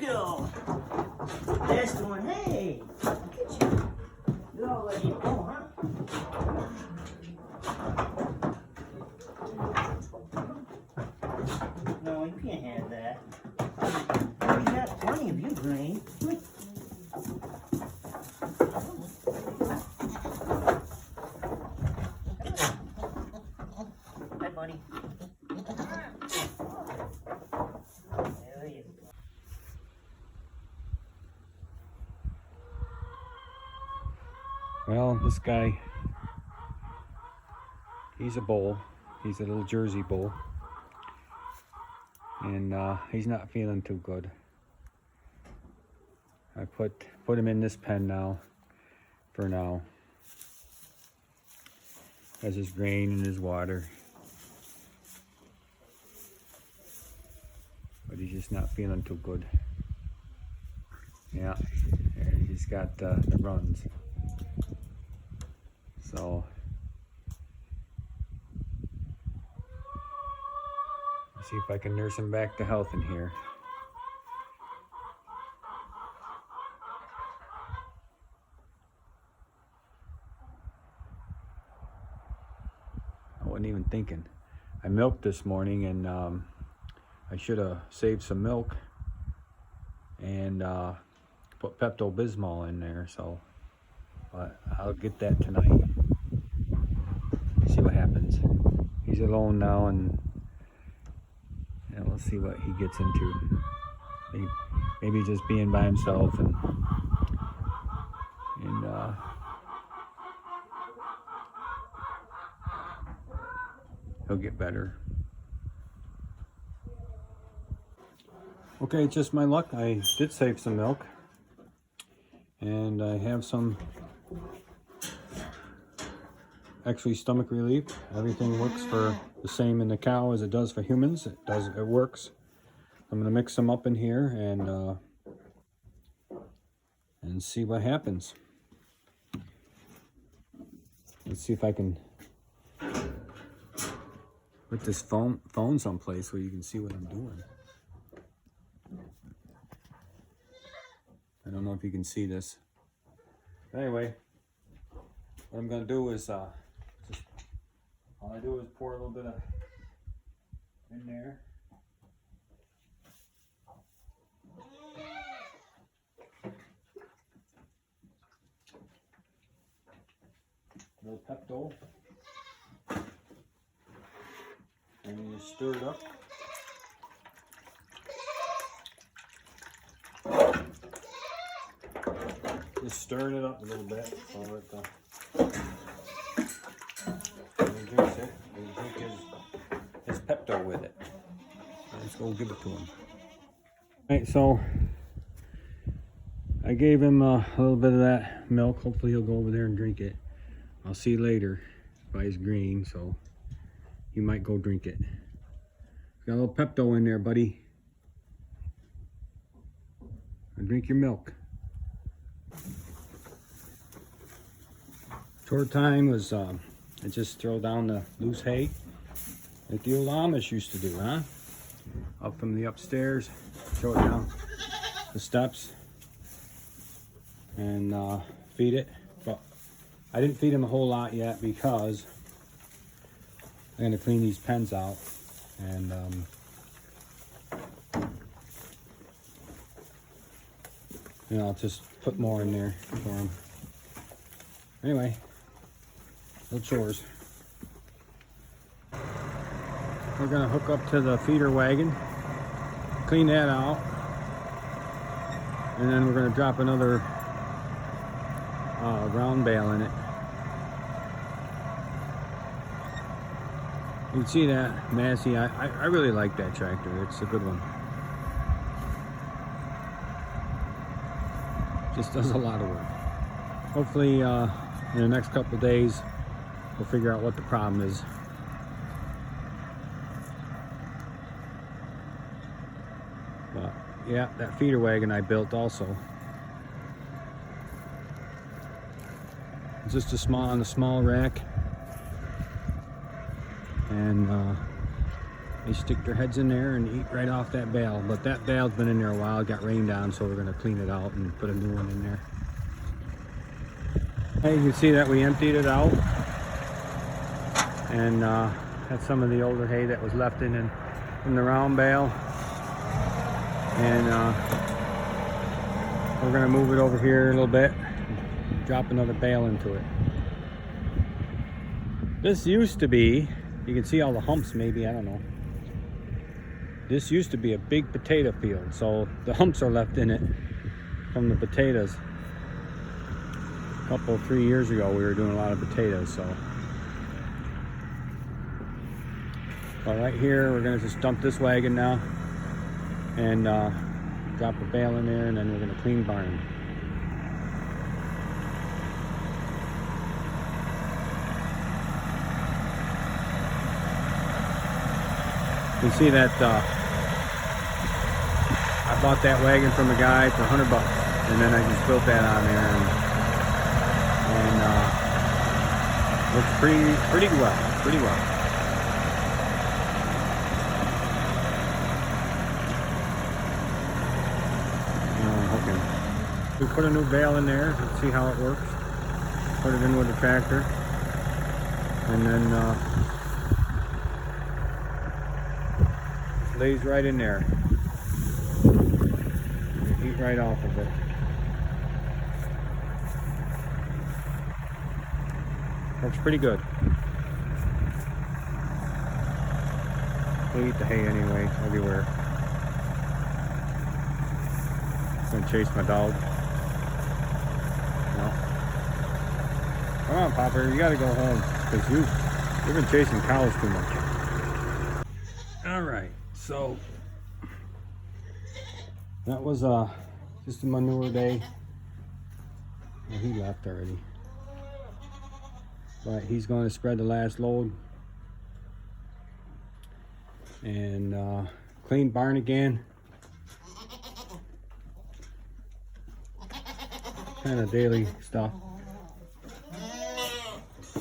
kill. Last one. Hey, look at you. You're all ready to go, huh? No, you can't have that. We got plenty of you, Green. Hi, buddy. There he is. Well, this guy, he's a bull. He's a little Jersey bull. And he's not feeling too good. I put him in this pen now, for now. Has his grain and his water. But he's just not feeling too good. Yeah, and he's got the runs. So see if I can nurse him back to health in here. I wasn't even thinking. I milked this morning, and I should have saved some milk and put Pepto-Bismol in there. So, but I'll get that tonight. See what happens. He's alone now, and we'll see what he gets into. Maybe just being by himself, and he'll get better. Okay, just my luck. I did save some milk, and I have some actually stomach relief. Everything works for the same in the cow as it does for humans. It works. I'm gonna mix them up in here and see what happens. Let's see if I can put this phone someplace where you can see what I'm doing. I don't know if you can see this. Anyway, what I'm gonna do is all I do is pour a little bit of in there. A little Pepto. And you stir it up. Just stirring it up a little bit so it when he drinks it, and drink his Pepto with it. Let's go give it to him. Alright, so I gave him a little bit of that milk. Hopefully he'll go over there and drink it. I'll see you later by his green, so you might go drink it. Got a little Pepto in there, buddy. And drink your milk. Chore time was I just throw down the loose hay like the old Amish used to do, huh? Up from the upstairs, throw it down the steps, and feed it. But I didn't feed him a whole lot yet because I'm gonna clean these pens out, and I'll just put more in there for him. Anyway, no chores. We're gonna hook up to the feeder wagon, clean that out, and then we're gonna drop another round bale in it. You can see that Massey. I really like that tractor. It's a good one. Just does a lot of work. Hopefully in the next couple of days we'll figure out what the problem is. But yeah, that feeder wagon I built also. It's just on a small rack, and They stick their heads in there and eat right off that bale. But that bale's been in there a while. It got rained on, so we're going to clean it out and put a new one in there. Hey, you can see that we emptied it out. And that's some of the older hay that was left in the round bale. And we're going to move it over here a little bit. Drop another bale into it. This used to be, you can see all the humps maybe, I don't know. This used to be a big potato field, so the humps are left in it from the potatoes. A couple, 3 years ago, we were doing a lot of potatoes, so. But right here, we're gonna just dump this wagon now and drop a bale in there, and then we're gonna clean barn. You can see that I bought that wagon from a guy for $100, and then I just built that on there, and looks pretty well. Okay. We put a new bale in there. Let's see how it works. Put it in with the tractor, and then lays right in there. Eat right off of it. Works pretty good. They eat the hay anyway, everywhere. Gonna chase my dog. No. Come on, Popper, you gotta go home, because you've been chasing cows too much. All right. So that was just a manure day. Well, he left already, but he's going to spread the last load and clean barn again. Kind of daily stuff.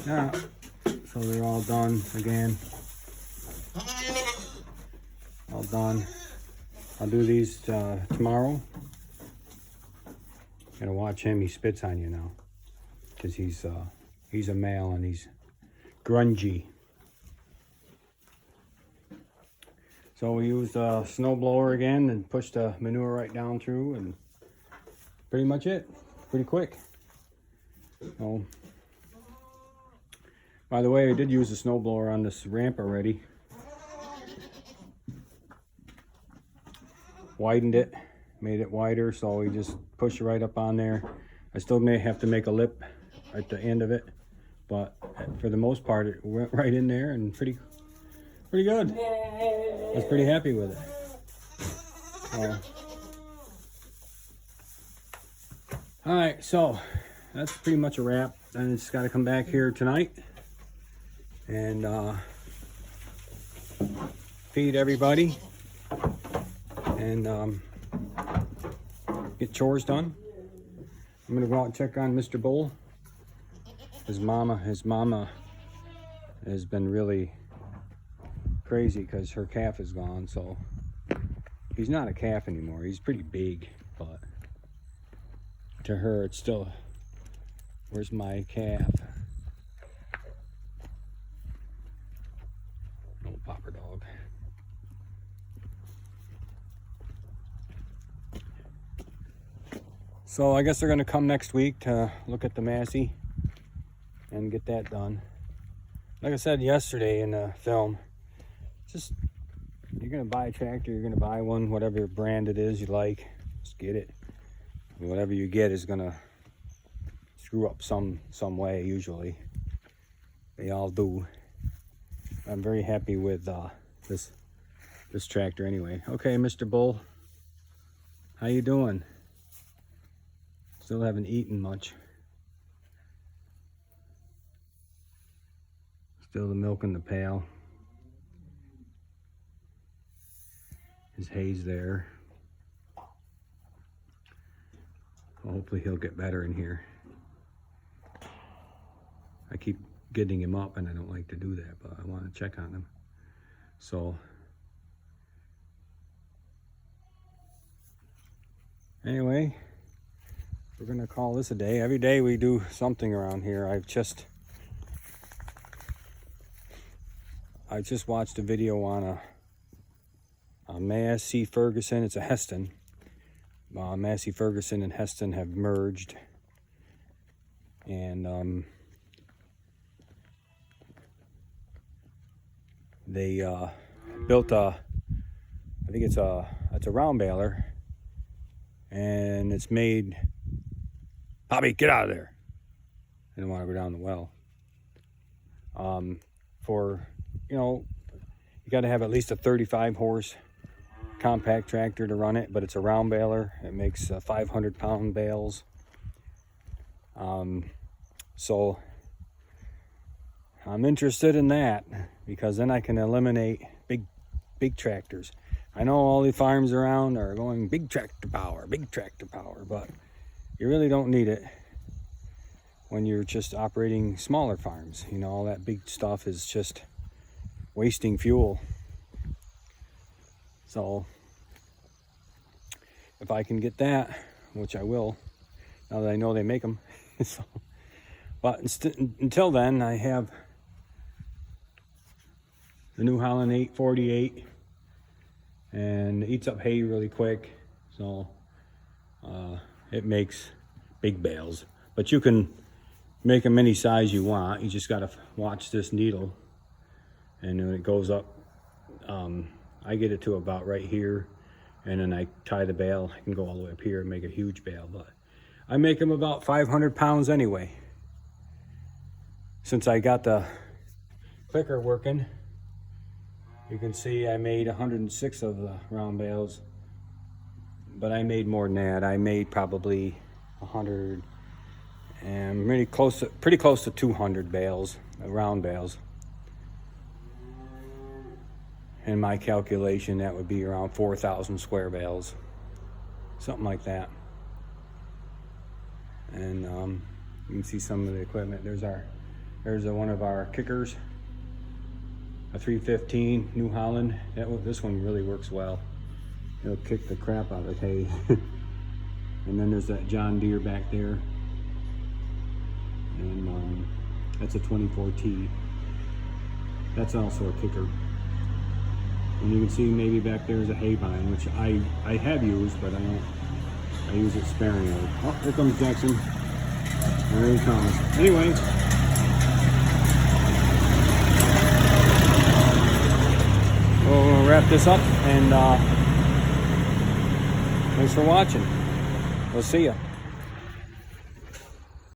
Yeah, so they're all done again. All done. I'll do these tomorrow. Gonna watch him. He spits on you now, because he's a male and he's grungy. So we used a snow blower again and pushed the manure right down through, and pretty much it. Pretty quick. So, by the way, I did use the snow blower on this ramp already. Widened it, made it wider, so we just push it right up on there. I still may have to make a lip at the end of it, but for the most part it went right in there and pretty good. I was pretty happy with it. Alright, so that's pretty much a wrap. Then it's got to come back here tonight and feed everybody and get chores done. I'm gonna go out and check on Mr. Bull. His mama has been really crazy because her calf is gone, so he's not a calf anymore. He's pretty big, but to her it's still, where's my calf? Old popper dog. So I guess they're going to come next week to look at the Massey and get that done. Like I said yesterday in the film, just, you're going to buy a tractor, you're going to buy one, whatever brand it is you like, just get it. And whatever you get is going to screw up some way, usually. They all do. I'm very happy with this tractor anyway. Okay, Mr. Bull, how you doing? Still haven't eaten much. Still the milk in the pail. His hay's there. Well, hopefully he'll get better in here. I keep getting him up and I don't like to do that, but I want to check on him. So Anyway, we're gonna call this a day. Every day we do something around here. I just watched a video on a Massey Ferguson. It's a Heston. Massey Ferguson and Heston have merged, and they built I think it's a round baler, and it's made. Bobby, get out of there! I didn't want to go down the well. For you got to have at least a 35 horse compact tractor to run it, but it's a round baler. It makes 500-pound bales. So I'm interested in that, because then I can eliminate big tractors. I know all the farms around are going big tractor power, but you really don't need it when you're just operating smaller farms. All that big stuff is just wasting fuel. So if I can get that, which I will, now that I know they make them. But until then, I have the New Holland 848, and it eats up hay really quick, so it makes big bales. But you can make them any size you want. You just got to watch this needle, and when it goes up, I get it to about right here, and then I tie the bale. I can go all the way up here and make a huge bale, but I make them about 500 pounds anyway. Since I got the clicker working, you can see I made 106 of the round bales, but I made more than that. I made probably 100 and pretty close to 200 bales, round bales. In my calculation, that would be around 4,000 square bales, something like that. And you can see some of the equipment. There's one of our kickers, a 315 New Holland. This one really works well. It'll kick the crap out of hay. And then there's that John Deere back there, and that's a 24T. That's also a kicker. And you can see maybe back there is a hay vine, which I have used, but I use it sparingly. Oh, here comes Jackson. There he comes. Anyway, we'll wrap this up, and thanks for watching. We'll see ya.